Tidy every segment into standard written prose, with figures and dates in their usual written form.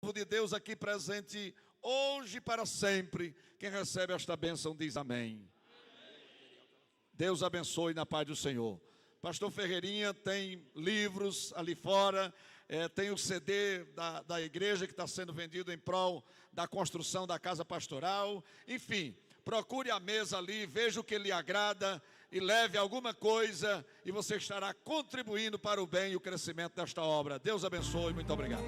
povo de Deus aqui presente, hoje e para sempre. Quem recebe esta bênção diz amém. Deus abençoe na paz do Senhor. Pastor Ferreirinha tem livros ali fora, tem o CD da igreja que está sendo vendido em prol da construção da casa pastoral. Enfim, procure a mesa ali, veja o que lhe agrada e leve alguma coisa e você estará contribuindo para o bem e o crescimento desta obra. Deus abençoe, muito obrigado.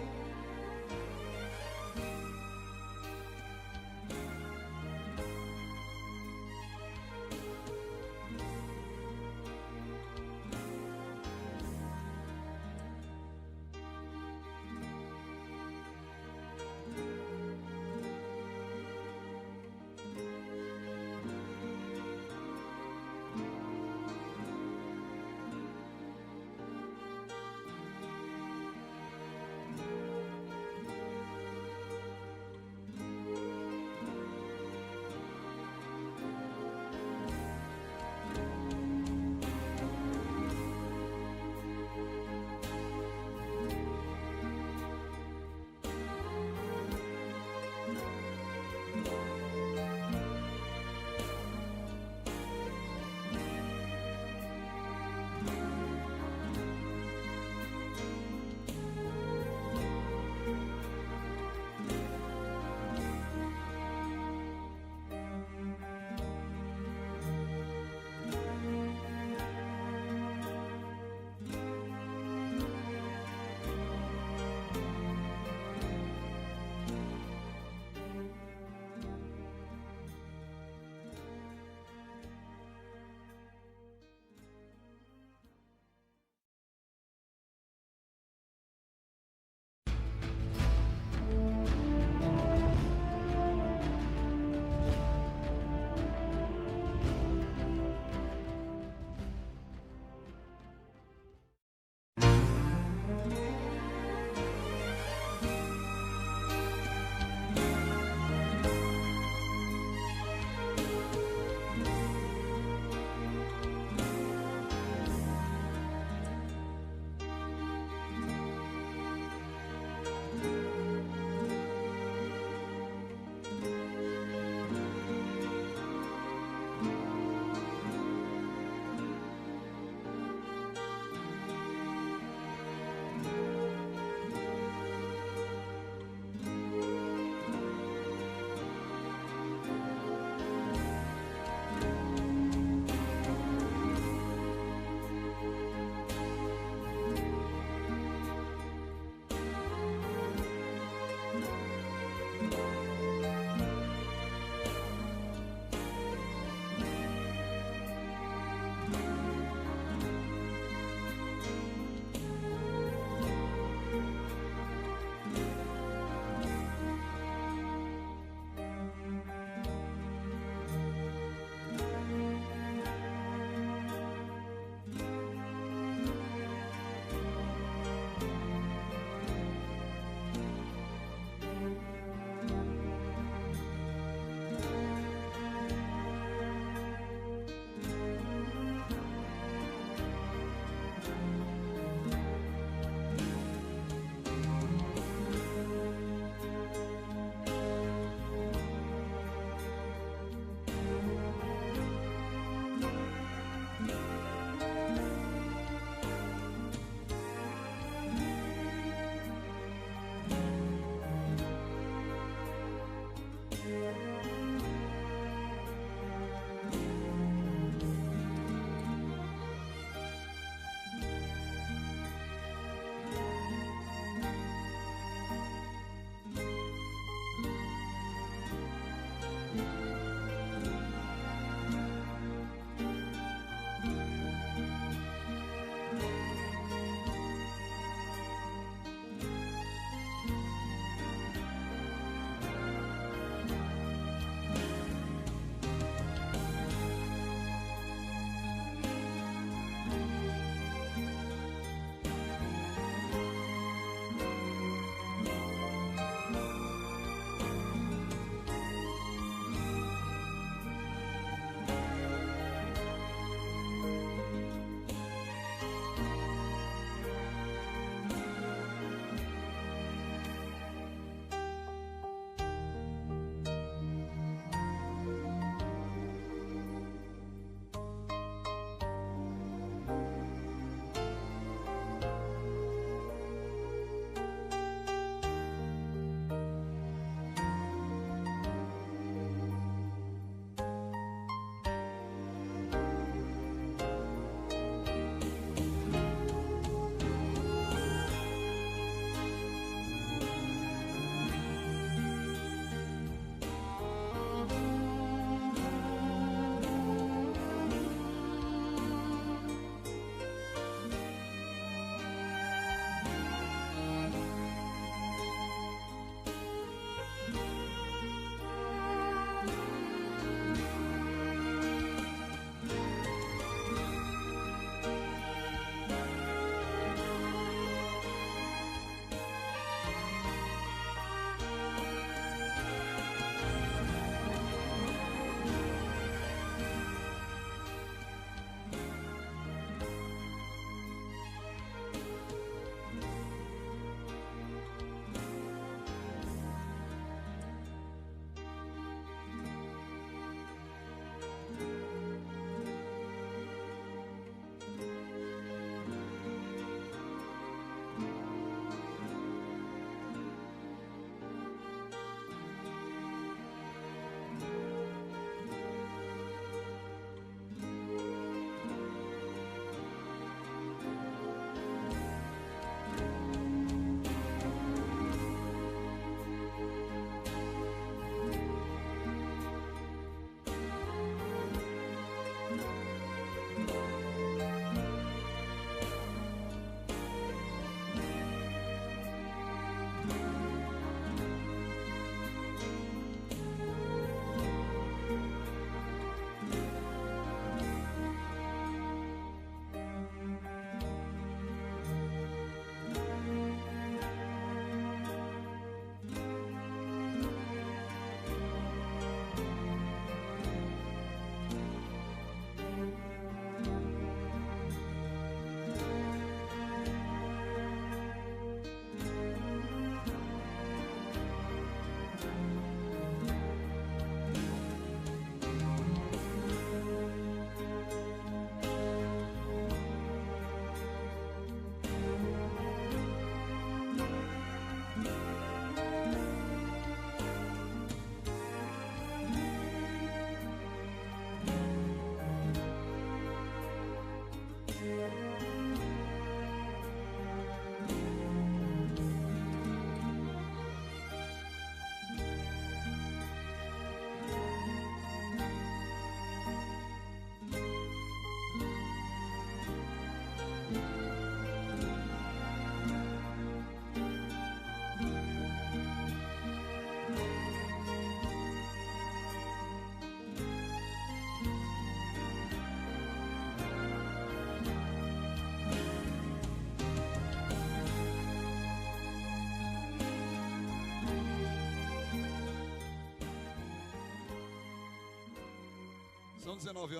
19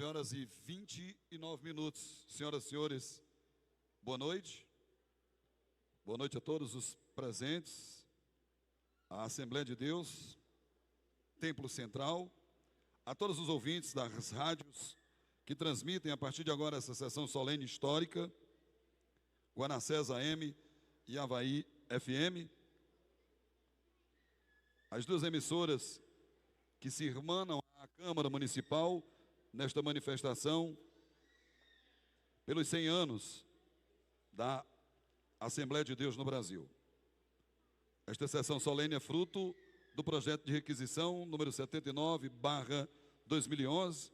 horas e 29 minutos. Senhoras e senhores, boa noite. Boa noite a todos os presentes, à Assembleia de Deus, Templo Central, a todos os ouvintes das rádios que transmitem a partir de agora essa sessão solene histórica, Guanacés AM e Avaí FM, as duas emissoras que se irmanam à Câmara Municipal nesta manifestação pelos 100 anos da Assembleia de Deus no Brasil. Esta sessão solene é fruto do projeto de requisição número 79/2011,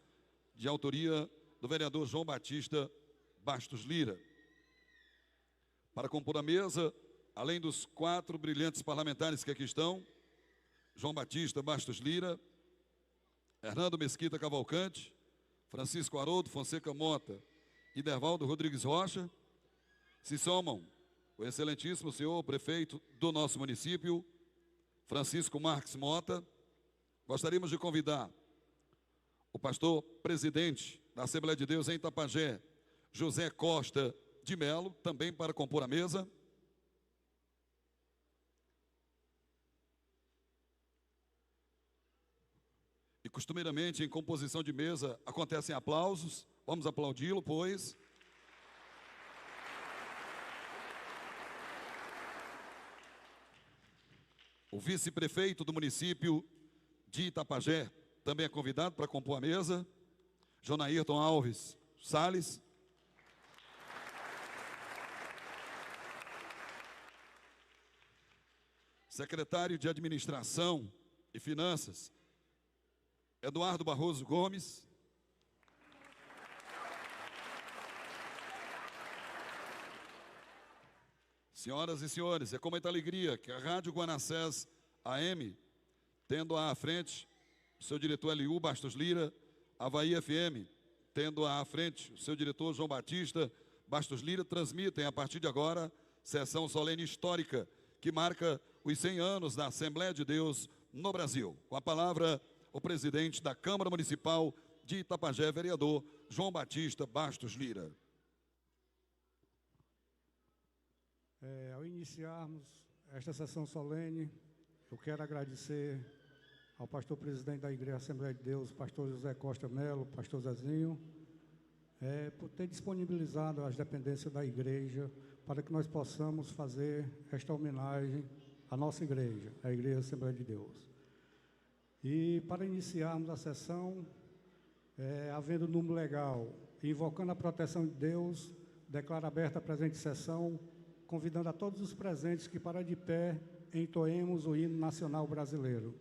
de autoria do vereador João Batista Bastos Lira. Para compor a mesa, além dos 4 brilhantes parlamentares que aqui estão, João Batista Bastos Lira, Hernando Mesquita Cavalcante, Francisco Haroldo Fonseca Mota e Dervaldo Rodrigues Rocha, se somam o excelentíssimo senhor prefeito do nosso município, Francisco Marques Mota. Gostaríamos de convidar o pastor presidente da Assembleia de Deus em Itapajé, José Costa de Melo, também para compor a mesa. E costumeiramente em composição de mesa acontecem aplausos. Vamos aplaudi-lo, pois. O vice-prefeito do município de Itapajé também é convidado para compor a mesa, Jonairton Alves Salles. Secretário de Administração e Finanças, Eduardo Barroso Gomes. Senhoras e senhores, é com muita alegria que a Rádio Guanacés AM, tendo à frente o seu diretor Eliú Bastos Lira, Avaí FM, tendo à frente o seu diretor João Batista Bastos Lira, transmitem a partir de agora sessão solene histórica que marca os 100 anos da Assembleia de Deus no Brasil. Com a palavra, o presidente da Câmara Municipal de Itapajé, vereador João Batista Bastos Lira. Ao iniciarmos esta sessão solene, eu quero agradecer ao pastor presidente da Igreja Assembleia de Deus, pastor José Costa Melo, pastor Zezinho, por ter disponibilizado as dependências da igreja para que nós possamos fazer esta homenagem à nossa igreja, a Igreja Assembleia de Deus. E para iniciarmos a sessão, havendo número legal, invocando a proteção de Deus, declaro aberta a presente sessão, convidando a todos os presentes que, para de pé, entoemos o hino nacional brasileiro.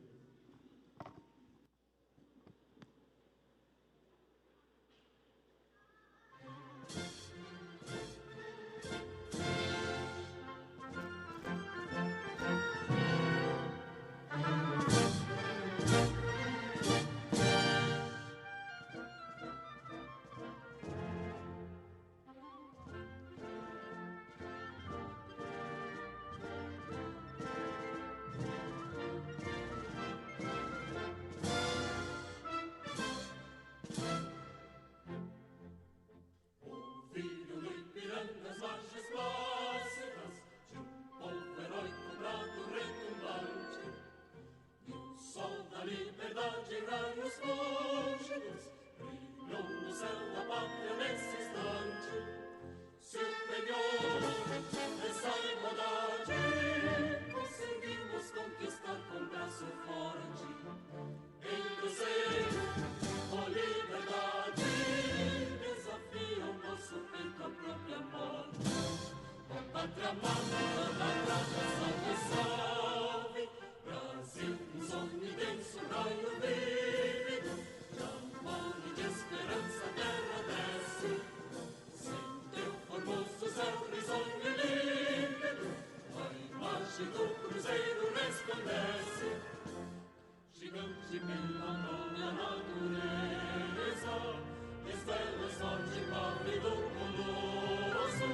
Estrelas norte, pálido colosso,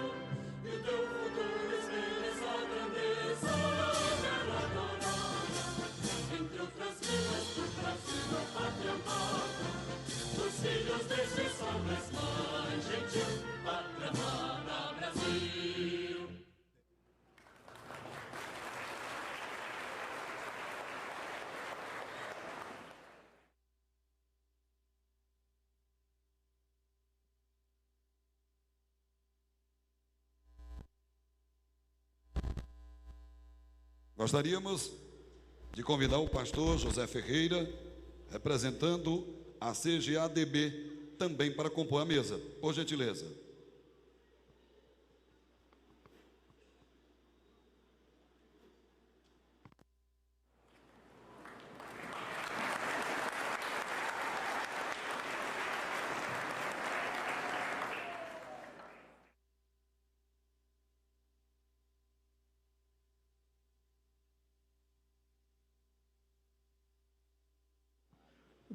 e o teu futuro espelho. Gostaríamos de convidar o pastor José Ferreira, representando a CGADB, também para compor a mesa. Por gentileza.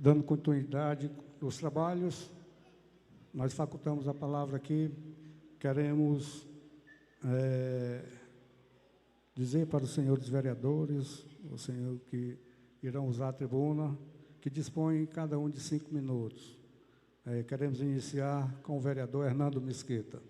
Dando continuidade aos trabalhos, nós facultamos a palavra aqui, queremos dizer para os senhores vereadores, os senhores que irão usar a tribuna, que dispõem cada um de 5 minutos. Queremos iniciar com o vereador Hernando Mesquita.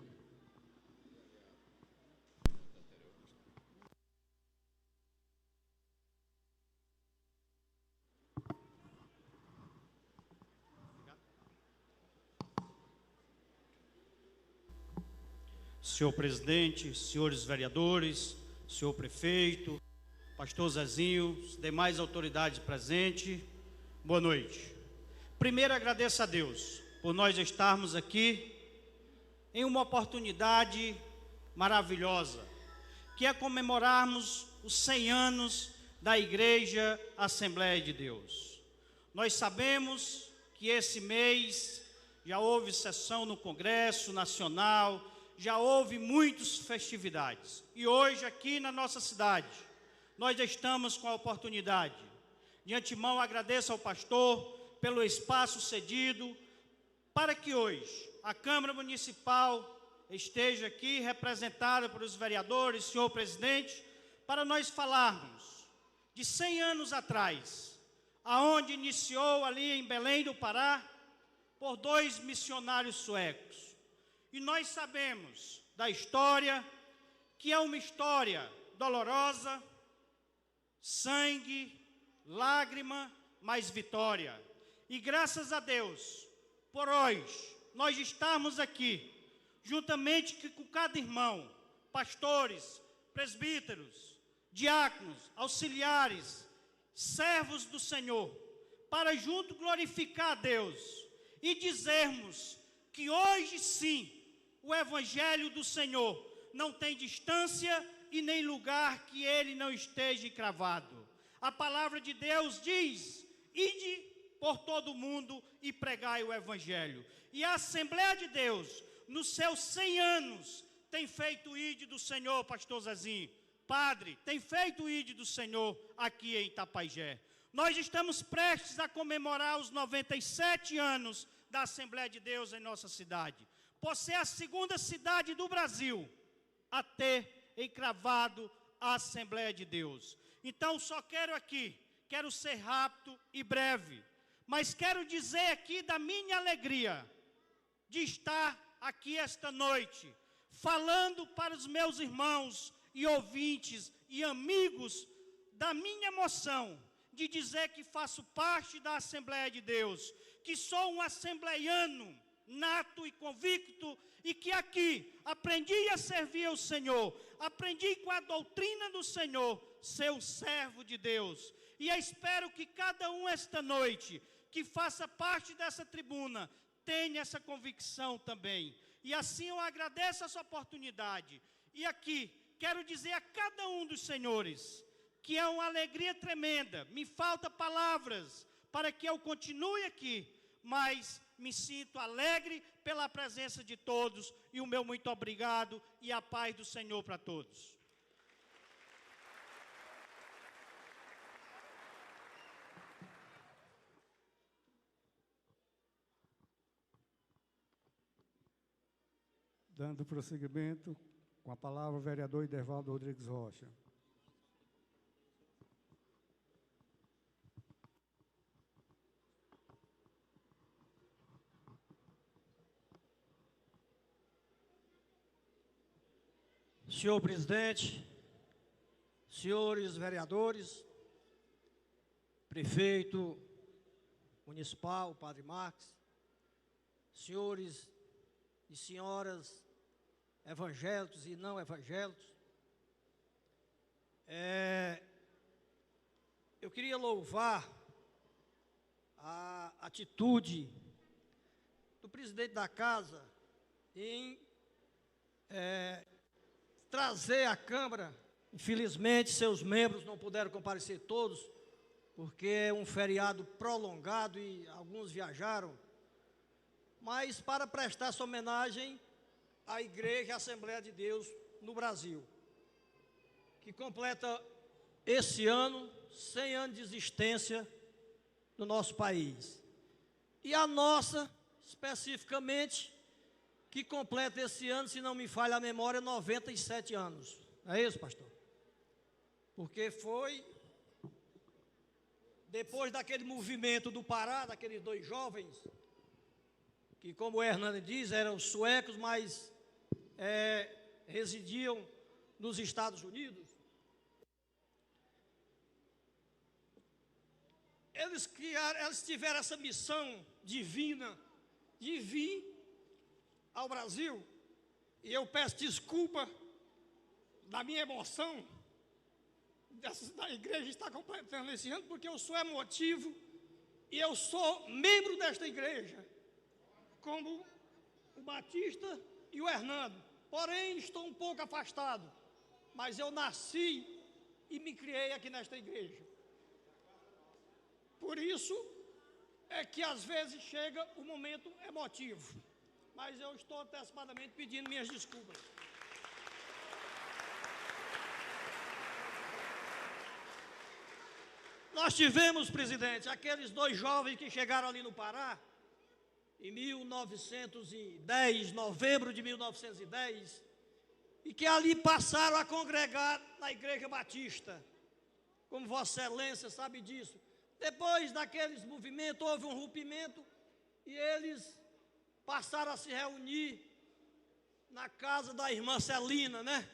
Senhor presidente, senhores vereadores, senhor prefeito, pastor Zezinho, demais autoridades presentes, boa noite. Primeiro agradeço a Deus por nós estarmos aqui em uma oportunidade maravilhosa, que é comemorarmos os 100 anos da Igreja Assembleia de Deus. Nós sabemos que esse mês já houve sessão no Congresso Nacional, já houve muitas festividades. E hoje, aqui na nossa cidade, nós já estamos com a oportunidade. De antemão, agradeço ao pastor pelo espaço cedido, para que hoje a Câmara Municipal esteja aqui, representada por os vereadores, senhor presidente, para nós falarmos de 100 anos atrás, aonde iniciou ali em Belém do Pará, por 2 missionários suecos. E nós sabemos da história, que é uma história dolorosa, sangue, lágrima, mas vitória. E graças a Deus, por hoje, nós estamos aqui, juntamente com cada irmão, pastores, presbíteros, diáconos, auxiliares, servos do Senhor, para junto glorificar a Deus e dizermos que hoje sim, o Evangelho do Senhor não tem distância e nem lugar que ele não esteja cravado. A palavra de Deus diz: ide por todo o mundo e pregai o Evangelho. E a Assembleia de Deus, nos seus 100 anos, tem feito o ide do Senhor, pastor Zezinho. Padre, tem feito o ide do Senhor aqui em Itapajé. Nós estamos prestes a comemorar os 97 anos da Assembleia de Deus em nossa cidade. Por ser a segunda cidade do Brasil a ter encravado a Assembleia de Deus. Então, só quero ser rápido e breve, mas quero dizer aqui da minha alegria de estar aqui esta noite, falando para os meus irmãos e ouvintes e amigos da minha emoção de dizer que faço parte da Assembleia de Deus, que sou um assembleiano nato e convicto, e que aqui aprendi a servir ao Senhor, aprendi com a doutrina do Senhor, ser um servo de Deus. E eu espero que cada um esta noite, que faça parte dessa tribuna, tenha essa convicção também. E assim eu agradeço essa oportunidade. E aqui, quero dizer a cada um dos senhores, que é uma alegria tremenda, me faltam palavras para que eu continue aqui, mas me sinto alegre pela presença de todos, e o meu muito obrigado, e a paz do Senhor para todos. Dando prosseguimento, com a palavra o vereador Idervaldo Rodrigues Rocha. Senhor presidente, senhores vereadores, prefeito municipal, Padre Marques, senhores e senhoras evangélicos e não evangélicos, queria louvar a atitude do presidente da casa em trazer à Câmara. Infelizmente, seus membros não puderam comparecer todos, porque é um feriado prolongado e alguns viajaram, mas para prestar essa homenagem à Igreja Assembleia de Deus no Brasil, que completa esse ano 100 anos de existência no nosso país. E a nossa, especificamente, que completa esse ano, se não me falha a memória, 97 anos. Não é isso, pastor? Porque foi depois daquele movimento do Pará, daqueles dois jovens, que, como o Hernani diz, eram suecos, mas residiam nos Estados Unidos. Eles tiveram essa missão divina de vir ao Brasil, e eu peço desculpa da minha emoção, da igreja estar completando esse ano, porque eu sou emotivo, e eu sou membro desta igreja, como o Batista e o Hernando, porém estou um pouco afastado, mas eu nasci e me criei aqui nesta igreja. Por isso é que às vezes chega o momento emotivo, mas eu estou antecipadamente pedindo minhas desculpas. Nós tivemos, presidente, aqueles dois jovens que chegaram ali no Pará, em 1910, novembro de 1910, e que ali passaram a congregar na Igreja Batista, como Vossa Excelência sabe disso. Depois daqueles movimentos, houve um rompimento, e eles passaram a se reunir na casa da irmã Celina, né?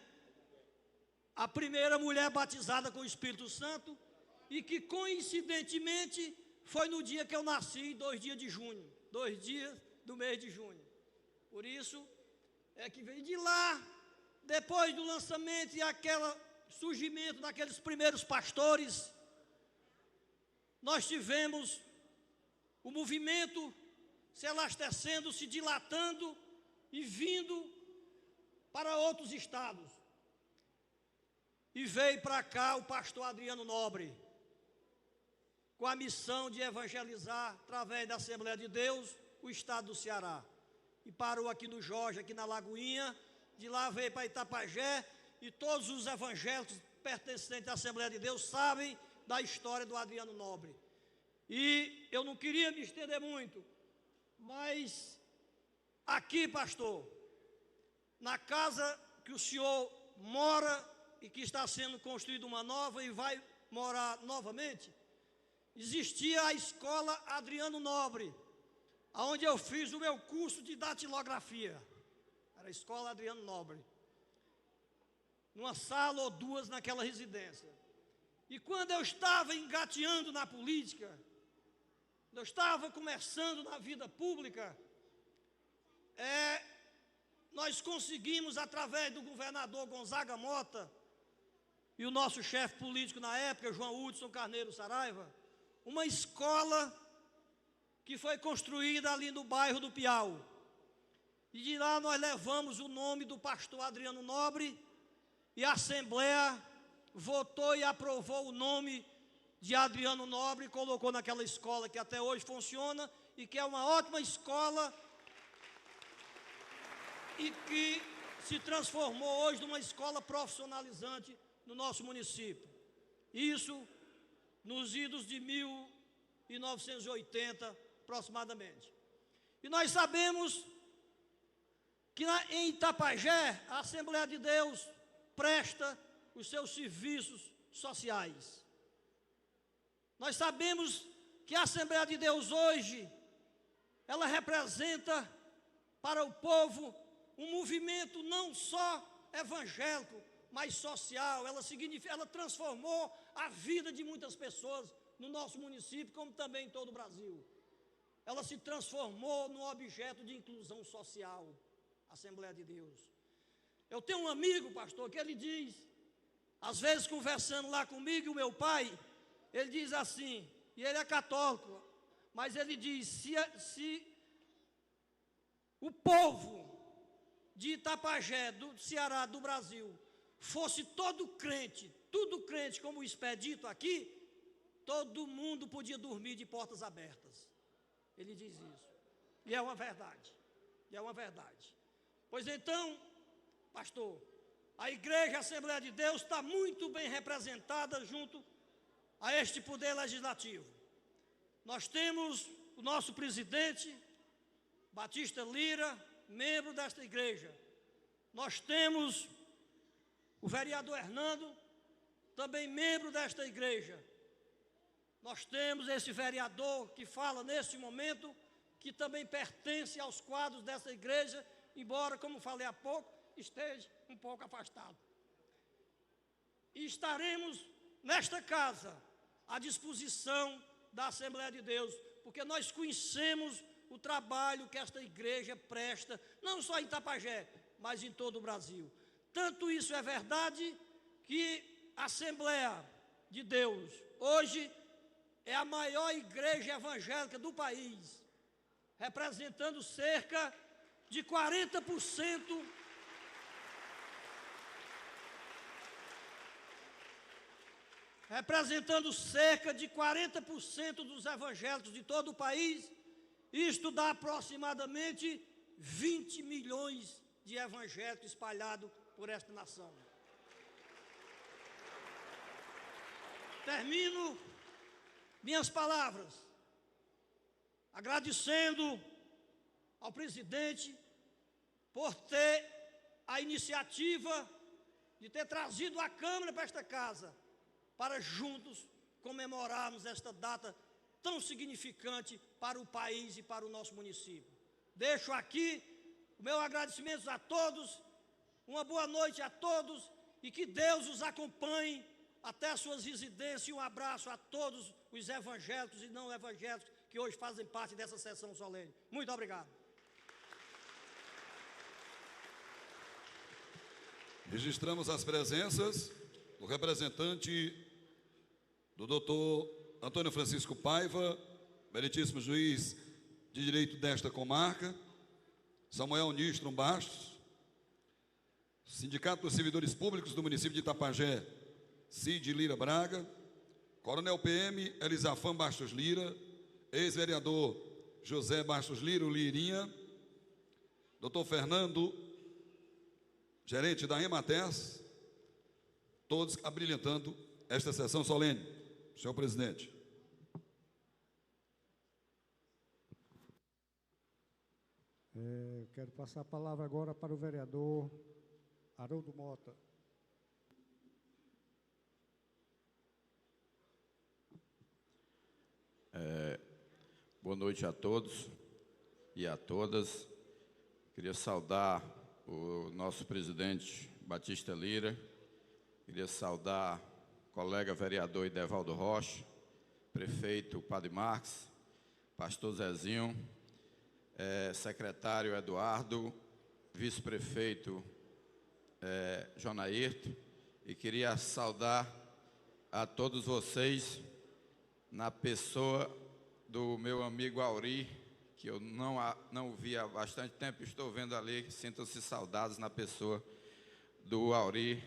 A primeira mulher batizada com o Espírito Santo, e que coincidentemente foi no dia que eu nasci, 2 dias de junho, 2 dias do mês de junho. Por isso é que veio de lá, depois do lançamento e aquele surgimento daqueles primeiros pastores, nós tivemos o movimento se elastecendo, se dilatando e vindo para outros estados. E veio para cá o pastor Adriano Nobre, com a missão de evangelizar, através da Assembleia de Deus, o estado do Ceará. E parou aqui no Jorge, aqui na Lagoinha, de lá veio para Itapajé, e todos os evangélicos pertencentes à Assembleia de Deus sabem da história do Adriano Nobre. E eu não queria me estender muito, mas aqui, pastor, na casa que o senhor mora e que está sendo construída uma nova e vai morar novamente, existia a escola Adriano Nobre, onde eu fiz o meu curso de datilografia. Era a escola Adriano Nobre. Numa sala ou duas naquela residência. E quando eu estava engateando na política, eu estava começando na vida pública, nós conseguimos, através do governador Gonzaga Mota e o nosso chefe político na época, João Hudson Carneiro Saraiva, uma escola que foi construída ali no bairro do Piau. E de lá nós levamos o nome do pastor Adriano Nobre, e a Assembleia votou e aprovou o nome de Adriano Nobre e colocou naquela escola que até hoje funciona e que é uma ótima escola e que se transformou hoje numa escola profissionalizante no nosso município. Isso nos idos de 1980, aproximadamente. E nós sabemos que em Itapajé, a Assembleia de Deus presta os seus serviços sociais. Nós sabemos que a Assembleia de Deus hoje, ela representa para o povo um movimento não só evangélico, mas social. Ela transformou a vida de muitas pessoas no nosso município, como também em todo o Brasil. Ela se transformou num objeto de inclusão social, a Assembleia de Deus. Eu tenho um amigo, pastor, que ele diz, às vezes conversando lá comigo, e o meu pai, ele diz assim, e ele é católico, mas ele diz, se o povo de Itapajé, do Ceará, do Brasil, fosse todo crente, tudo crente como o Expedito aqui, todo mundo podia dormir de portas abertas. Ele diz isso. E é uma verdade. E é uma verdade. Pois então, pastor, a Igreja Assembleia de Deus está muito bem representada junto a este poder legislativo. Nós temos o nosso presidente, Batista Lira, membro desta igreja. Nós temos o vereador Hernando, também membro desta igreja. Nós temos esse vereador que fala neste momento, que também pertence aos quadros dessa igreja, embora, como falei há pouco, esteja um pouco afastado. E estaremos nesta casa à disposição da Assembleia de Deus, porque nós conhecemos o trabalho que esta igreja presta, não só em Itapajé, mas em todo o Brasil. Tanto isso é verdade que a Assembleia de Deus hoje é a maior igreja evangélica do país, representando cerca de 40% dos evangélicos de todo o país. Isto dá aproximadamente 20 milhões de evangélicos espalhados por esta nação. Termino minhas palavras agradecendo ao presidente por ter a iniciativa de ter trazido a Câmara para esta casa, para juntos comemorarmos esta data tão significante para o país e para o nosso município. Deixo aqui o meu agradecimento a todos, uma boa noite a todos e que Deus os acompanhe até as suas residências, e um abraço a todos os evangélicos e não evangélicos que hoje fazem parte dessa sessão solene. Muito obrigado. Registramos as presenças do representante do doutor Antônio Francisco Paiva, meritíssimo juiz de direito desta comarca, Samuel Nistron Bastos, Sindicato dos Servidores Públicos do município de Itapajé, Cid Lira Braga, Coronel PM Elisafã Bastos Lira, ex-vereador José Bastos Lira, o Lirinha, doutor Fernando, gerente da Emates, todos abrilhantando esta sessão solene. Senhor presidente. Quero passar a palavra agora para o vereador Haroldo Mota. Boa noite a todos e a todas. Queria saudar o nosso presidente Batista Lira, queria saudar o colega vereador Idevaldo Rocha, prefeito Padre Marques, pastor Zezinho, secretário Eduardo, vice-prefeito Jonairto, e queria saudar a todos vocês na pessoa do meu amigo Auri, que eu não vi há bastante tempo, estou vendo ali, sintam-se saudados na pessoa do Auri,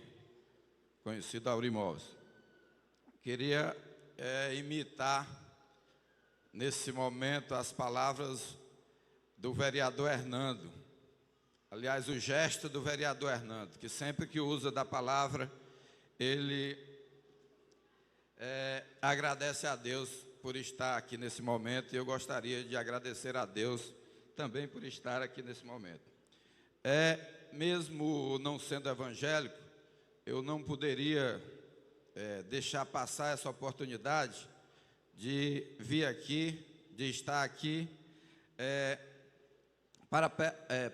conhecido Auri Móveis. Queria imitar, nesse momento, as palavras do vereador Hernando. Aliás, o gesto do vereador Hernando, que sempre que usa da palavra, ele agradece a Deus por estar aqui nesse momento, e eu gostaria de agradecer a Deus também por estar aqui nesse momento. Mesmo não sendo evangélico, eu não poderia deixar passar essa oportunidade de vir aqui, de estar aqui, para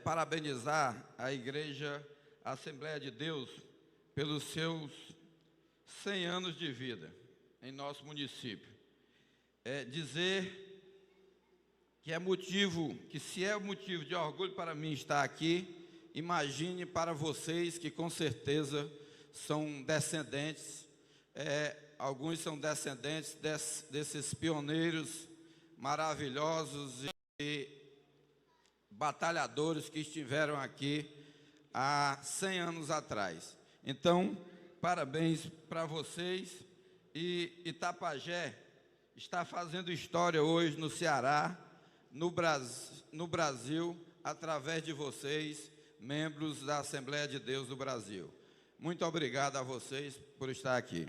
parabenizar a Igreja Assembleia de Deus pelos seus 100 anos de vida em nosso município. Dizer que se é motivo de orgulho para mim estar aqui, imagine para vocês que com certeza são descendentes alguns são descendentes desses pioneiros maravilhosos e batalhadores que estiveram aqui há 100 anos atrás. Então, parabéns para vocês. E Itapajé está fazendo história hoje no Ceará, no Brasil, através de vocês, membros da Assembleia de Deus do Brasil. Muito obrigado a vocês por estar aqui.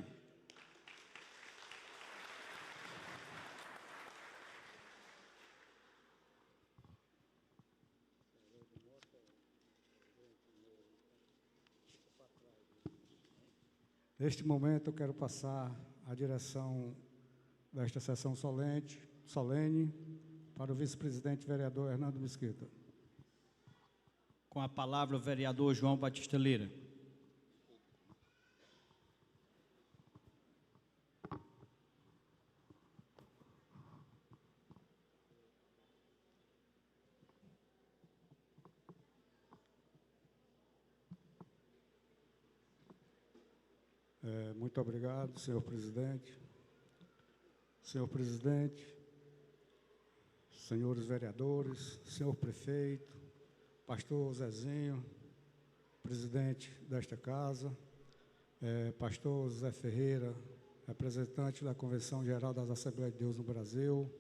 Neste momento, eu quero passar a direção desta sessão solene para o vice-presidente vereador Hernando Mesquita. Com a palavra, o vereador João Batista Lira. Muito obrigado, senhor presidente. Senhor presidente, senhores vereadores, senhor prefeito, pastor Zezinho, presidente desta casa, pastor Zé Ferreira, representante da Convenção Geral das Assembleias de Deus no Brasil,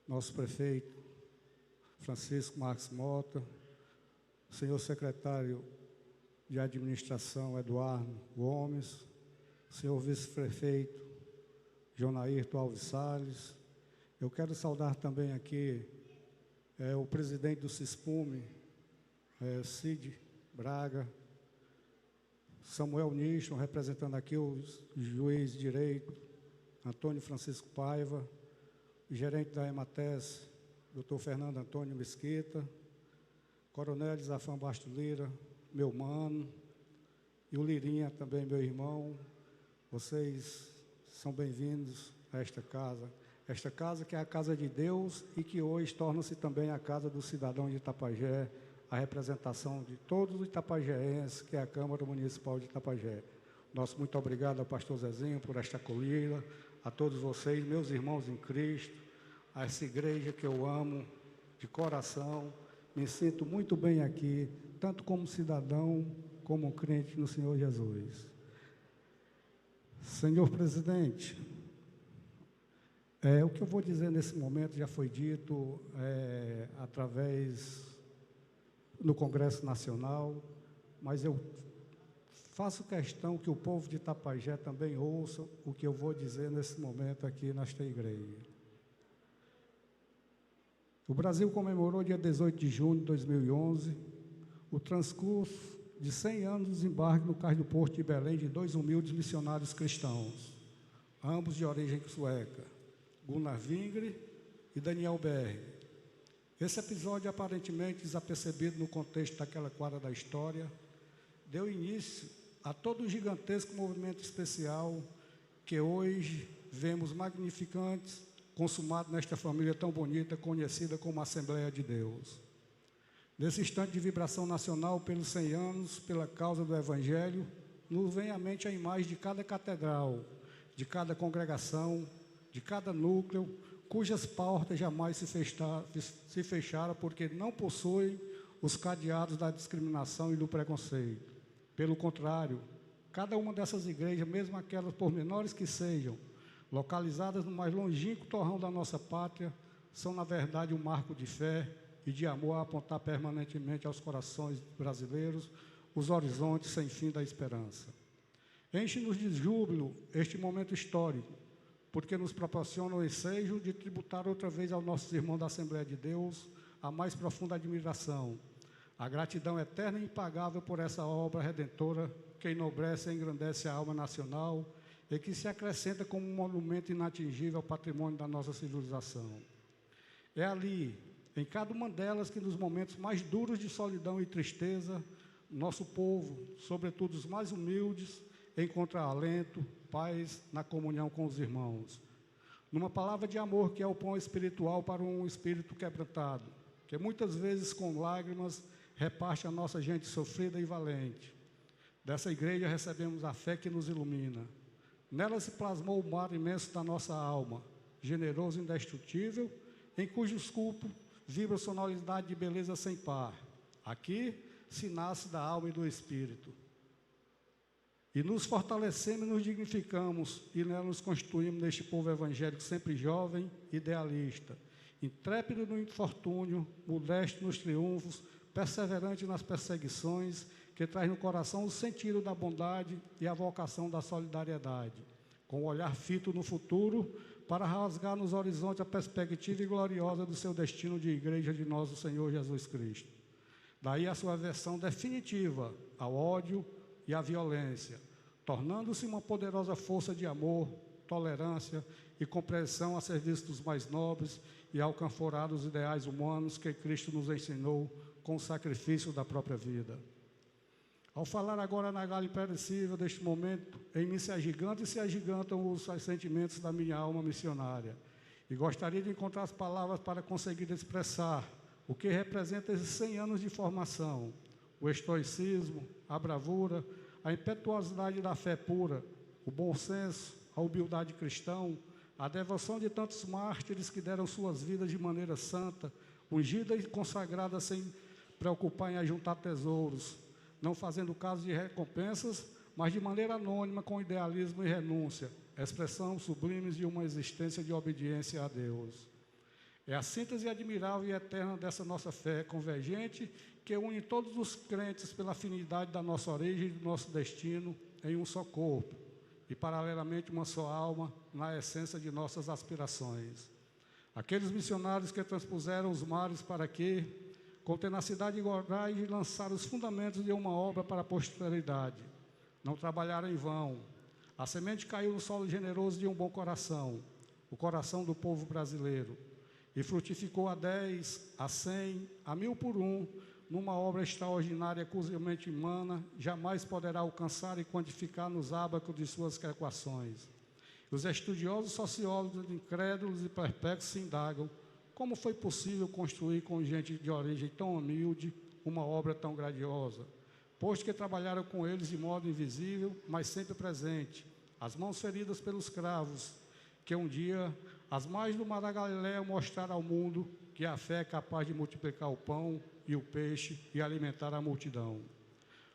nosso prefeito Francisco Marques Mota, senhor secretário de Administração Eduardo Gomes, senhor vice-prefeito Jonairto Alves Salles. Eu quero saudar também aqui o presidente do CISPUME, Cid Braga, Samuel Nichon, representando aqui o juiz de direito, Antônio Francisco Paiva, o gerente da EMATES, doutor Fernando Antônio Mesquita, coronel Zafão Bastos Lira, meu mano, e o Lirinha também, meu irmão. Vocês são bem-vindos a esta casa que é a casa de Deus e que hoje torna-se também a casa do cidadão de Itapajé, a representação de todos os itapajéenses, que é a Câmara Municipal de Itapajé. Nosso muito obrigado ao pastor Zezinho por esta acolhida, a todos vocês, meus irmãos em Cristo, a essa igreja que eu amo de coração. Me sinto muito bem aqui, tanto como cidadão, como crente no Senhor Jesus. Senhor presidente, o que eu vou dizer nesse momento já foi dito através do Congresso Nacional, mas eu faço questão que o povo de Itapajé também ouça o que eu vou dizer nesse momento aqui nesta igreja. O Brasil comemorou, dia 18 de junho de 2011, o transcurso de 100 anos do desembarque no cais do Porto de Belém de dois humildes missionários cristãos, ambos de origem sueca, Gunnar Wingre e Daniel Berg. Esse episódio, aparentemente desapercebido no contexto daquela quadra da história, deu início a todo um gigantesco movimento especial que hoje vemos magnificantes, consumado nesta família tão bonita, conhecida como Assembleia de Deus. Nesse instante de vibração nacional pelos 100 anos, pela causa do Evangelho, nos vem à mente a imagem de cada catedral, de cada congregação, de cada núcleo, cujas portas jamais se fecharam porque não possuem os cadeados da discriminação e do preconceito. Pelo contrário, cada uma dessas igrejas, mesmo aquelas por menores que sejam, localizadas no mais longínquo torrão da nossa pátria, são, na verdade, um marco de fé e de amor a apontar permanentemente aos corações brasileiros os horizontes sem fim da esperança. Enche-nos de júbilo este momento histórico, porque nos proporciona o ensejo de tributar outra vez aos nossos irmãos da Assembleia de Deus a mais profunda admiração, a gratidão eterna e impagável por essa obra redentora que enobrece e engrandece a alma nacional e que se acrescenta como um monumento inatingível ao patrimônio da nossa civilização. É ali, em cada uma delas, que nos momentos mais duros de solidão e tristeza, nosso povo, sobretudo os mais humildes, encontra alento, paz na comunhão com os irmãos. Numa palavra de amor que é o pão espiritual para um espírito quebrantado, que muitas vezes com lágrimas reparte a nossa gente sofrida e valente. Dessa igreja recebemos a fé que nos ilumina. Nela se plasmou o mar imenso da nossa alma, generoso e indestrutível, em cujos culpos vibra a sonoridade de beleza sem par. Aqui se nasce da alma e do espírito. E nos fortalecemos e nos dignificamos, e nela nos constituímos neste povo evangélico sempre jovem, idealista, intrépido no infortúnio, modesto nos triunfos, perseverante nas perseguições, que traz no coração o sentido da bondade e a vocação da solidariedade, com o olhar fito no futuro, para rasgar nos horizontes a perspectiva gloriosa do seu destino de igreja de nosso Senhor Jesus Cristo. Daí a sua aversão definitiva ao ódio e à violência, tornando-se uma poderosa força de amor, tolerância e compreensão a serviço dos mais nobres e alcanforar os ideais humanos que Cristo nos ensinou com o sacrifício da própria vida. Ao falar agora na galha imperecível deste momento, em mim se agigantam e se agigantam os sentimentos da minha alma missionária. E gostaria de encontrar as palavras para conseguir expressar o que representa esses 100 anos de formação, o estoicismo, a bravura, a impetuosidade da fé pura, o bom senso, a humildade cristã, a devoção de tantos mártires que deram suas vidas de maneira santa, ungida e consagrada sem preocupar em ajuntar tesouros, não fazendo caso de recompensas, mas de maneira anônima, com idealismo e renúncia, expressão sublimes de uma existência de obediência a Deus. É a síntese admirável e eterna dessa nossa fé convergente, que une todos os crentes pela afinidade da nossa origem e do nosso destino em um só corpo, e paralelamente uma só alma, na essência de nossas aspirações. Aqueles missionários que transpuseram os mares para que, com tenacidade e coragem, lançaram os fundamentos de uma obra para a posteridade. Não trabalharam em vão. A semente caiu no solo generoso de um bom coração, o coração do povo brasileiro, e frutificou a 10, a 100, a 1000 por um, numa obra extraordinária cuja mente humana jamais poderá alcançar e quantificar nos ábacos de suas equações. Os estudiosos sociólogos incrédulos e perplexos se indagam: como foi possível construir com gente de origem tão humilde uma obra tão grandiosa? Posto que trabalharam com eles de modo invisível, mas sempre presente, as mãos feridas pelos cravos, que um dia as margens do mar da Galileia mostraram ao mundo que a fé é capaz de multiplicar o pão e o peixe e alimentar a multidão.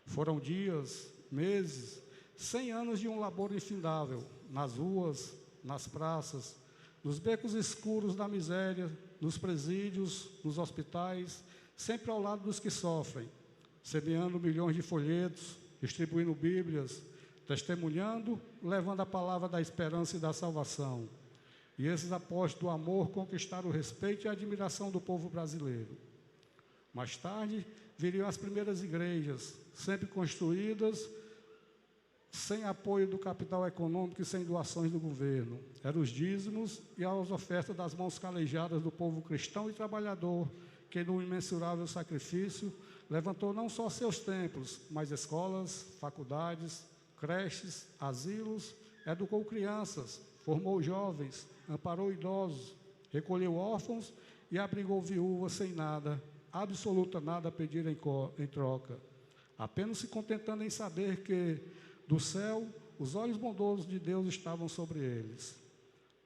Foram dias, meses, 100 anos de um labor infindável, nas ruas, nas praças, nos becos escuros da miséria, nos presídios, nos hospitais, sempre ao lado dos que sofrem, semeando milhões de folhetos, distribuindo bíblias, testemunhando, levando a palavra da esperança e da salvação. E esses apóstolos do amor conquistaram o respeito e a admiração do povo brasileiro. Mais tarde, viriam as primeiras igrejas, sempre construídas sem apoio do capital econômico e sem doações do governo. Eram os dízimos e as ofertas das mãos calejadas do povo cristão e trabalhador, que, no imensurável sacrifício, levantou não só seus templos, mas escolas, faculdades, creches, asilos, educou crianças, formou jovens, amparou idosos, recolheu órfãos e abrigou viúvas sem nada, absoluta nada a pedir em troca, apenas se contentando em saber que, do céu, os olhos bondosos de Deus estavam sobre eles.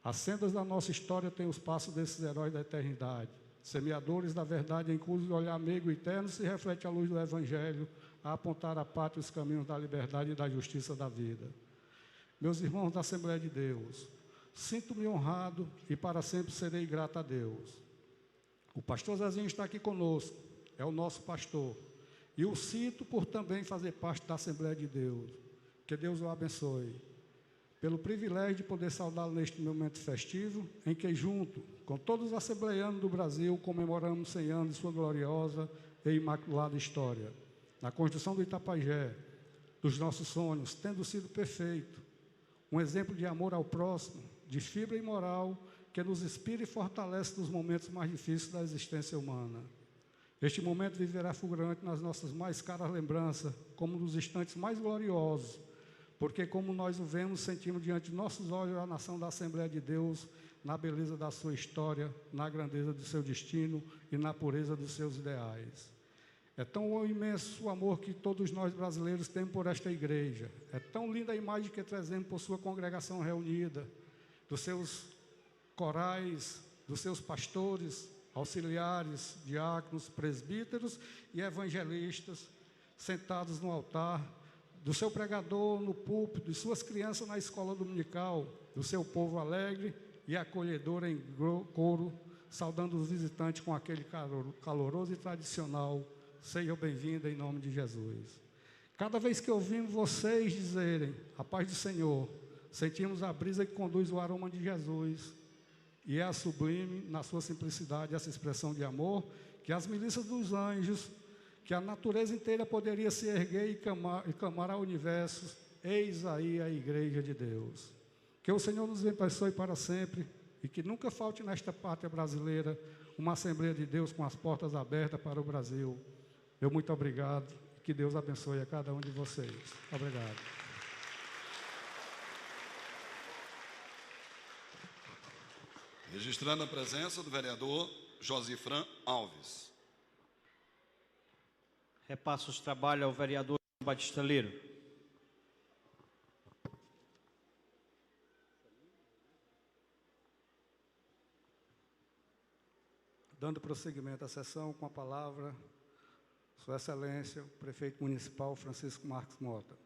As sendas da nossa história têm os passos desses heróis da eternidade, semeadores da verdade, em cujo olhar meigo e eterno se reflete a luz do Evangelho, a apontar à pátria os caminhos da liberdade e da justiça da vida. Meus irmãos da Assembleia de Deus, sinto-me honrado e para sempre serei grato a Deus. O pastor Zezinho está aqui conosco, é o nosso pastor, e o sinto por também fazer parte da Assembleia de Deus. Que Deus o abençoe, pelo privilégio de poder saudá-lo neste momento festivo, em que, junto com todos os assembleianos do Brasil, comemoramos 100 anos de sua gloriosa e imaculada história, na construção do Itapajé, dos nossos sonhos, tendo sido perfeito, um exemplo de amor ao próximo, de fibra e moral, que nos inspira e fortalece nos momentos mais difíceis da existência humana. Este momento viverá fulgurante nas nossas mais caras lembranças, como nos instantes mais gloriosos, porque, como nós o vemos, sentimos diante de nossos olhos a nação da Assembleia de Deus, na beleza da sua história, na grandeza do seu destino e na pureza dos seus ideais. É tão imenso o amor que todos nós brasileiros temos por esta igreja. É tão linda a imagem que trazemos por sua congregação reunida, dos seus corais, dos seus pastores, auxiliares, diáconos, presbíteros e evangelistas, sentados no altar, do seu pregador no púlpito, de suas crianças na escola dominical, do seu povo alegre e acolhedor em coro, saudando os visitantes com aquele caloroso e tradicional: sejam bem-vindos em nome de Jesus. Cada vez que ouvimos vocês dizerem a paz do Senhor, sentimos a brisa que conduz o aroma de Jesus, e é a sublime, na sua simplicidade, essa expressão de amor, que as milícias dos anjos, que a natureza inteira poderia se erguer e clamar ao universo: eis aí a igreja de Deus. Que o Senhor nos abençoe para sempre, e que nunca falte nesta pátria brasileira uma Assembleia de Deus com as portas abertas para o Brasil. Eu muito obrigado, e que Deus abençoe a cada um de vocês. Obrigado. Registrando a presença do vereador Josifran Alves. Repasso os trabalhos ao vereador Batista Lira. Dando prosseguimento à sessão, com a palavra, Sua Excelência, o prefeito municipal Francisco Marques Mota.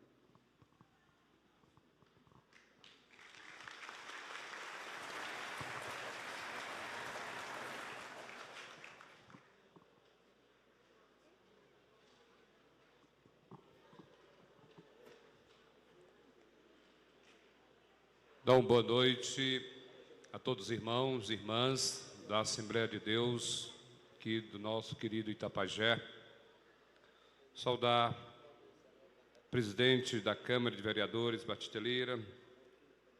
Dá uma boa noite a todos os irmãos e irmãs da Assembleia de Deus, aqui do nosso querido Itapajé. Saudar o presidente da Câmara de Vereadores, Batista Lira.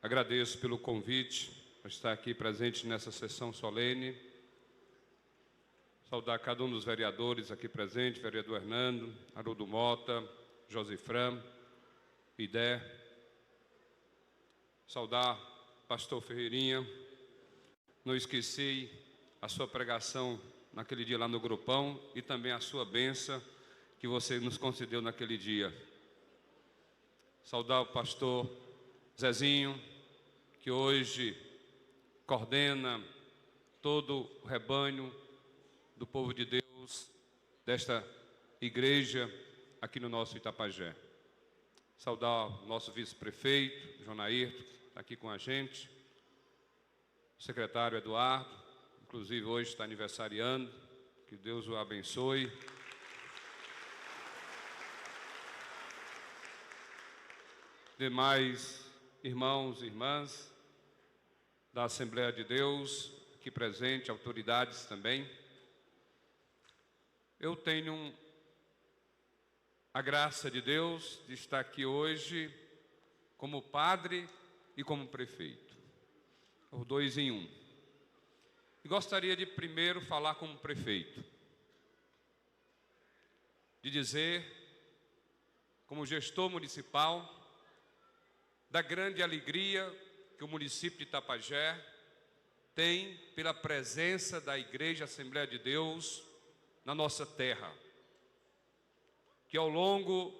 Agradeço pelo convite para estar aqui presente nessa sessão solene. Saudar cada um dos vereadores aqui presentes, vereador Hernando, Haroldo Mota, Josifran, Idé. Saudar pastor Ferreirinha. Não esqueci a sua pregação naquele dia lá no Grupão e também a sua bênção que você nos concedeu naquele dia. Saudar o pastor Zezinho, que hoje coordena todo o rebanho do povo de Deus, desta igreja aqui no nosso Itapajé. Saudar o nosso vice-prefeito, João Ayrton, está aqui com a gente, o secretário Eduardo, inclusive hoje está aniversariando, que Deus o abençoe. Demais irmãos e irmãs da Assembleia de Deus, aqui presente, autoridades também. Eu tenho a graça de Deus de estar aqui hoje como padre e como prefeito, os dois em um. E gostaria de primeiro falar como prefeito, de dizer, como gestor municipal, da grande alegria que o município de Itapajé tem pela presença da Igreja Assembleia de Deus na nossa terra, que ao longo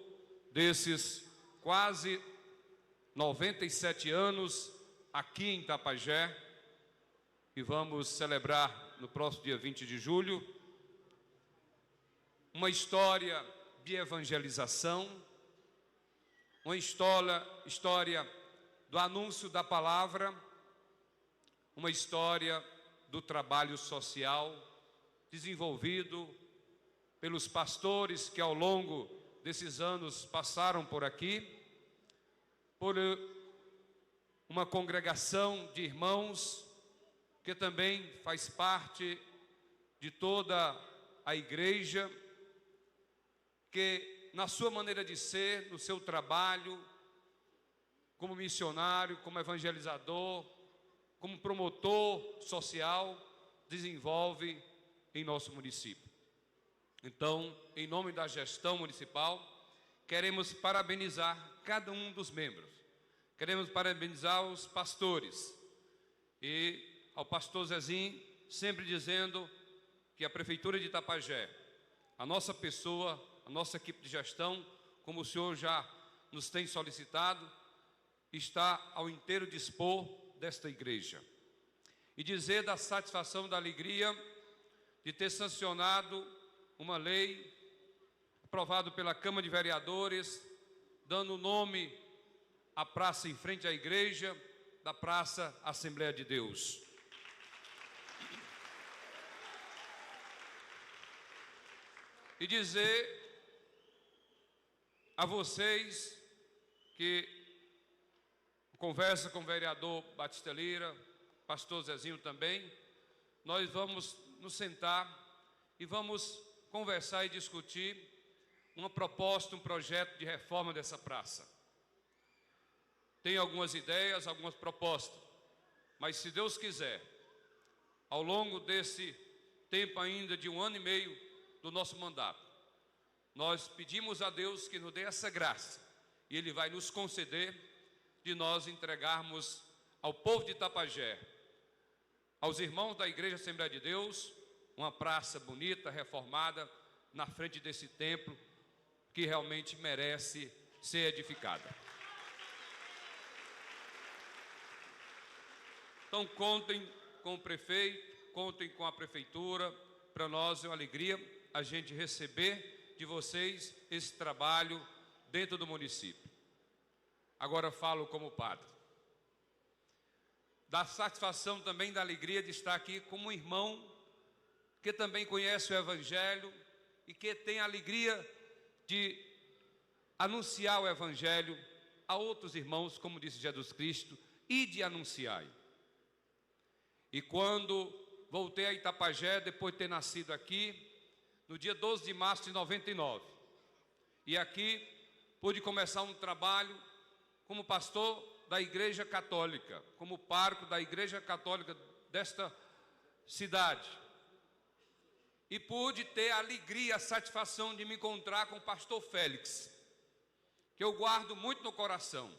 desses quase 97 anos aqui em Itapajé, e vamos celebrar no próximo dia 20 de julho, uma história de evangelização, uma história do anúncio da palavra, uma história do trabalho social desenvolvido pelos pastores que ao longo desses anos passaram por aqui, por uma congregação de irmãos que também faz parte de toda a igreja, que na sua maneira de ser, no seu trabalho, como missionário, como evangelizador, como promotor social, desenvolve em nosso município. Então, em nome da gestão municipal, queremos parabenizar cada um dos membros. Queremos parabenizar os pastores e ao pastor Zezinho, sempre dizendo que a Prefeitura de Itapajé, a nossa pessoa, a nossa equipe de gestão, como o senhor já nos tem solicitado, está ao inteiro dispor desta igreja. E dizer da satisfação, da alegria de ter sancionado uma lei aprovada pela Câmara de Vereadores, dando o nome à praça em frente à igreja, da Praça Assembleia de Deus. E dizer a vocês que conversa com o vereador Batista Lira, pastor Zezinho também, nós vamos nos sentar e vamos conversar e discutir uma proposta, um projeto de reforma dessa praça. Tem algumas ideias, algumas propostas, mas se Deus quiser, ao longo desse tempo ainda de 1 ano e meio do nosso mandato, nós pedimos a Deus que nos dê essa graça, e Ele vai nos conceder de nós entregarmos ao povo de Itapajé, aos irmãos da Igreja Assembleia de Deus, uma praça bonita, reformada, na frente desse templo, que realmente merece ser edificada. Então contem com o prefeito, contem com a prefeitura, para nós é uma alegria a gente receber de vocês esse trabalho dentro do município. Agora falo como padre. Da satisfação também, da alegria de estar aqui como um irmão que também conhece o Evangelho e que tem a alegria de anunciar o Evangelho a outros irmãos, como disse Jesus Cristo, e de anunciar. E quando voltei a Itapajé, depois de ter nascido aqui, no dia 12 de março de 99, e aqui pude começar um trabalho como pastor da Igreja Católica, como pároco da Igreja Católica desta cidade. E pude ter a alegria, a satisfação de me encontrar com o pastor Félix, que eu guardo muito no coração.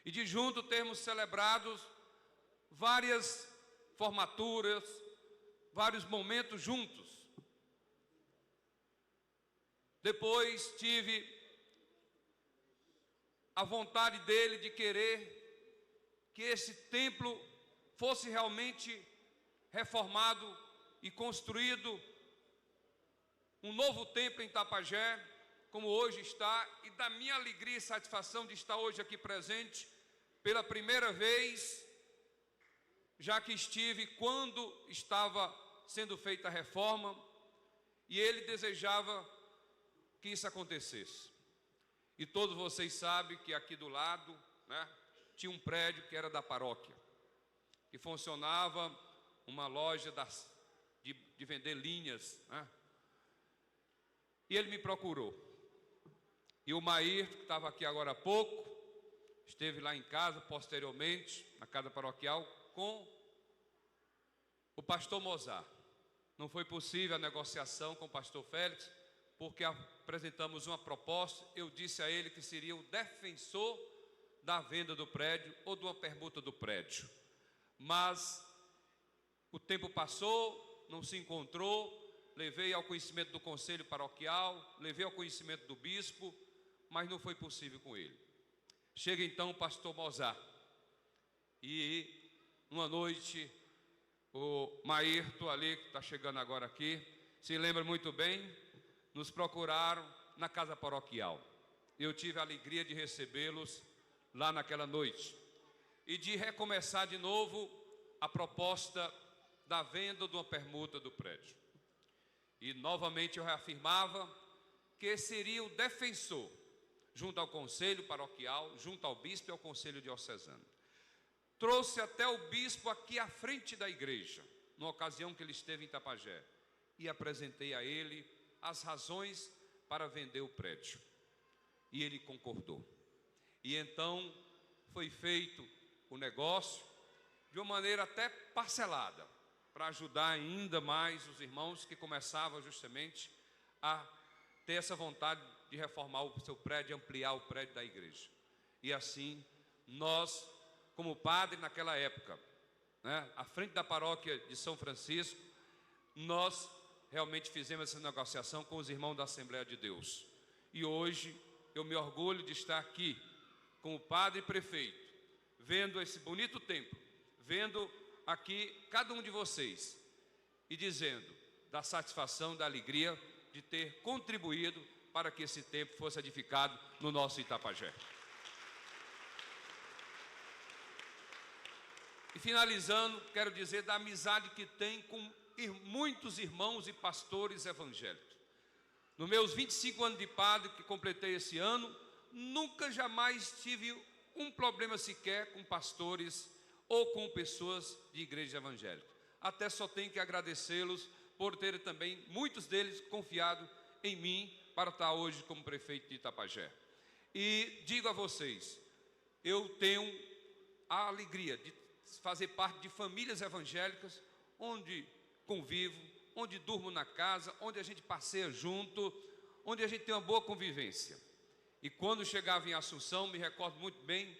E de junto termos celebrado várias formaturas, vários momentos juntos. Depois tive a vontade dele de querer que esse templo fosse realmente reformado e construído um novo templo em Itapajé, como hoje está, e da minha alegria e satisfação de estar hoje aqui presente pela primeira vez, já que estive quando estava sendo feita a reforma, e ele desejava que isso acontecesse. E todos vocês sabem que aqui do lado, né, tinha um prédio que era da paróquia, que funcionava uma loja de vender linhas, né? E ele me procurou. E o Mair, que estava aqui agora há pouco, esteve lá em casa, posteriormente, na casa paroquial, com o pastor Mozart. Não foi possível a negociação com o pastor Félix, porque apresentamos uma proposta. Eu disse a ele que seria o defensor da venda do prédio ou de uma permuta do prédio. Mas o tempo passou, não se encontrou, levei ao conhecimento do conselho paroquial, levei ao conhecimento do bispo, mas não foi possível com ele. Chega então o pastor Mozart, e uma noite o Maírto ali, que está chegando agora aqui, se lembra muito bem, nos procuraram na casa paroquial. Eu tive a alegria de recebê-los lá naquela noite e de recomeçar de novo a proposta da venda de uma permuta do prédio. E novamente eu reafirmava que seria o defensor, junto ao conselho paroquial, junto ao bispo e ao conselho diocesano. Trouxe até o bispo aqui à frente da igreja, numa ocasião que ele esteve em Itapajé, e apresentei a ele as razões para vender o prédio. E ele concordou. E então foi feito o negócio de uma maneira até parcelada, para ajudar ainda mais os irmãos que começavam justamente a ter essa vontade de reformar o seu prédio, ampliar o prédio da igreja. E assim, nós, como padre naquela época, né, à frente da paróquia de São Francisco, nós realmente fizemos essa negociação com os irmãos da Assembleia de Deus. E hoje eu me orgulho de estar aqui com o padre prefeito, vendo esse bonito templo, vendo aqui cada um de vocês e dizendo da satisfação, da alegria de ter contribuído para que esse templo fosse edificado no nosso Itapajé. E finalizando, quero dizer da amizade que tem com muitos irmãos e pastores evangélicos. Nos meus 25 anos de padre, que completei esse ano, nunca jamais tive um problema sequer com pastores ou com pessoas de igreja evangélica. Até só tenho que agradecê-los por terem também, muitos deles, confiado em mim para estar hoje como prefeito de Itapajé. E digo a vocês, eu tenho a alegria de fazer parte de famílias evangélicas, onde convivo, onde durmo na casa, onde a gente passeia junto, onde a gente tem uma boa convivência. E quando chegava em Assunção, me recordo muito bem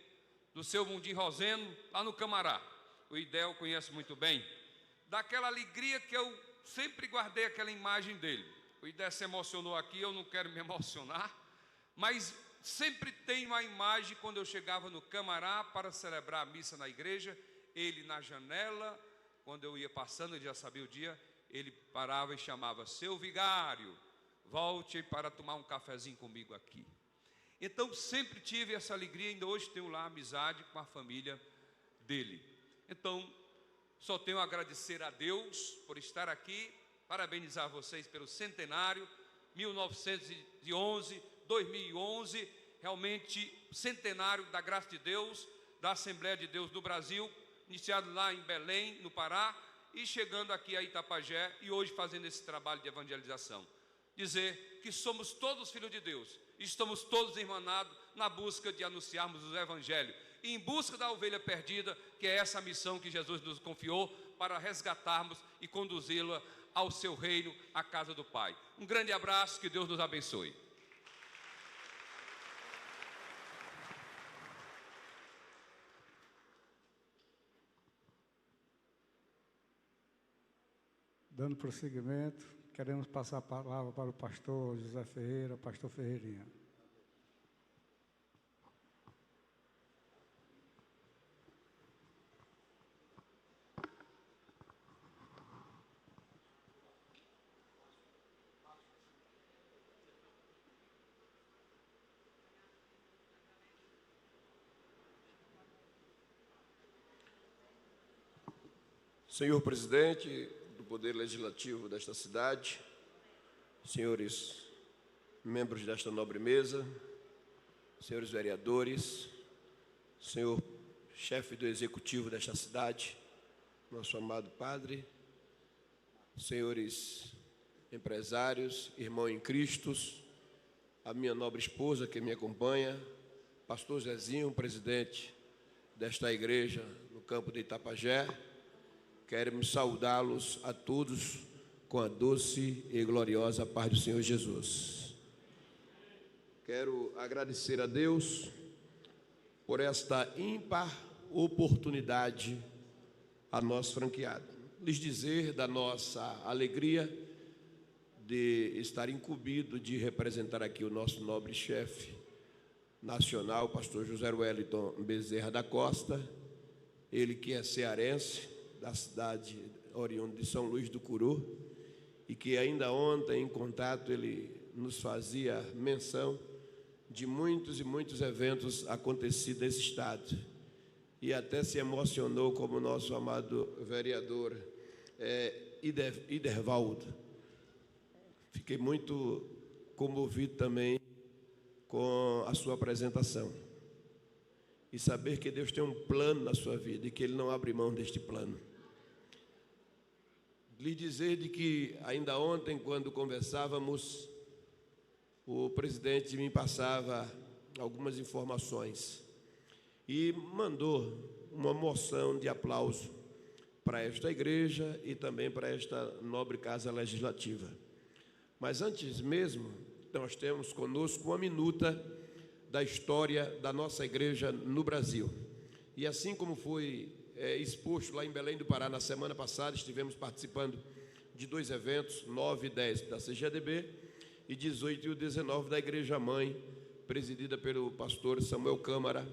do seu Mundim Roseno, lá no Camará. O Idel conhece muito bem. Daquela alegria que eu sempre guardei aquela imagem dele. O Idel se emocionou aqui, eu não quero me emocionar, mas sempre tenho a imagem quando eu chegava no Camará para celebrar a missa na igreja, ele na janela, quando eu ia passando, ele já sabia o dia, ele parava e chamava: seu vigário, volte para tomar um cafezinho comigo aqui. Então sempre tive essa alegria, ainda hoje tenho lá amizade com a família dele. Então só tenho a agradecer a Deus por estar aqui, parabenizar vocês pelo centenário, 1911, 2011, realmente centenário da graça de Deus, da Assembleia de Deus do Brasil, iniciado lá em Belém, no Pará, e chegando aqui a Itapajé, e hoje fazendo esse trabalho de evangelização. Dizer que somos todos filhos de Deus, estamos todos irmanados na busca de anunciarmos o Evangelho, e em busca da ovelha perdida, que é essa missão que Jesus nos confiou, para resgatarmos e conduzi-la ao seu reino, à casa do Pai. Um grande abraço, que Deus nos abençoe. Dando prosseguimento, queremos passar a palavra para o pastor José Ferreira, pastor Ferreirinha. Senhor presidente do Poder Legislativo desta cidade, senhores membros desta nobre mesa, senhores vereadores, senhor chefe do executivo desta cidade, nosso amado padre, senhores empresários, irmão em Cristo, a minha nobre esposa que me acompanha, pastor Zezinho, presidente desta igreja no campo de Itapajé, queremos saudá-los a todos com a doce e gloriosa paz do Senhor Jesus. Quero agradecer a Deus por esta ímpar oportunidade a nós franqueado. Lhes dizer da nossa alegria de estar incumbido de representar aqui o nosso nobre chefe nacional, o pastor José Wellington Bezerra da Costa, ele que é cearense, da cidade oriunda de São Luís do Curu, e que ainda ontem, em contato, ele nos fazia menção de muitos e muitos eventos acontecidos nesse estado. E até se emocionou como o nosso amado vereador Idervaldo. Fiquei muito comovido também com a sua apresentação. E saber que Deus tem um plano na sua vida e que Ele não abre mão deste plano. Lhe dizer de que ainda ontem, quando conversávamos, o presidente me passava algumas informações e mandou uma moção de aplauso para esta igreja e também para esta nobre casa legislativa. Mas antes mesmo, nós temos conosco uma minuta da história da nossa igreja no Brasil. E assim como foi exposto lá em Belém do Pará na semana passada, estivemos participando de 2 eventos, 9 e 10 da CGADB e 18 e 19 da Igreja Mãe, presidida pelo pastor Samuel Câmara.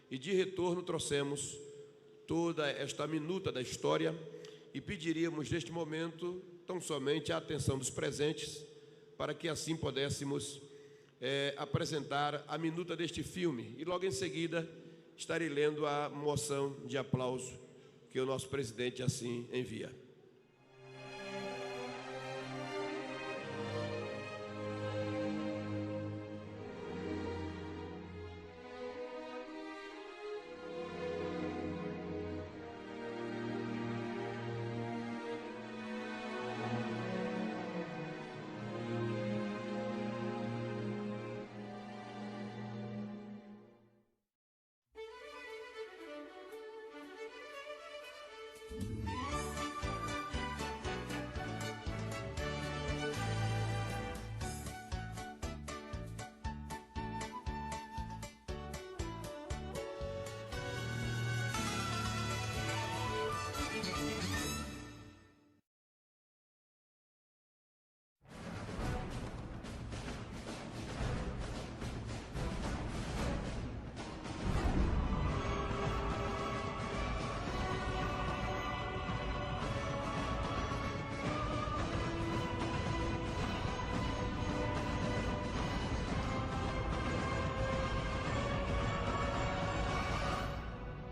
E de retorno trouxemos toda esta minuta da história e pediríamos neste momento tão somente a atenção dos presentes para que assim pudéssemos apresentar a minuta deste filme. E logo em seguida estarei lendo a moção de aplauso que o nosso presidente assim envia.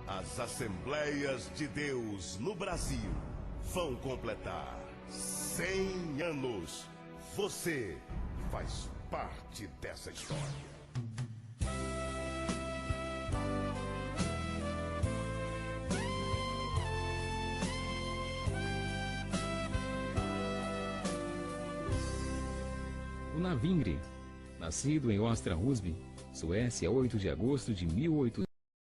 As Assembleias de Deus no Brasil vão completar 100 anos. Você faz parte dessa história. O Navingre, nascido em Ostra Husby, Suécia, 8 de agosto de 1800.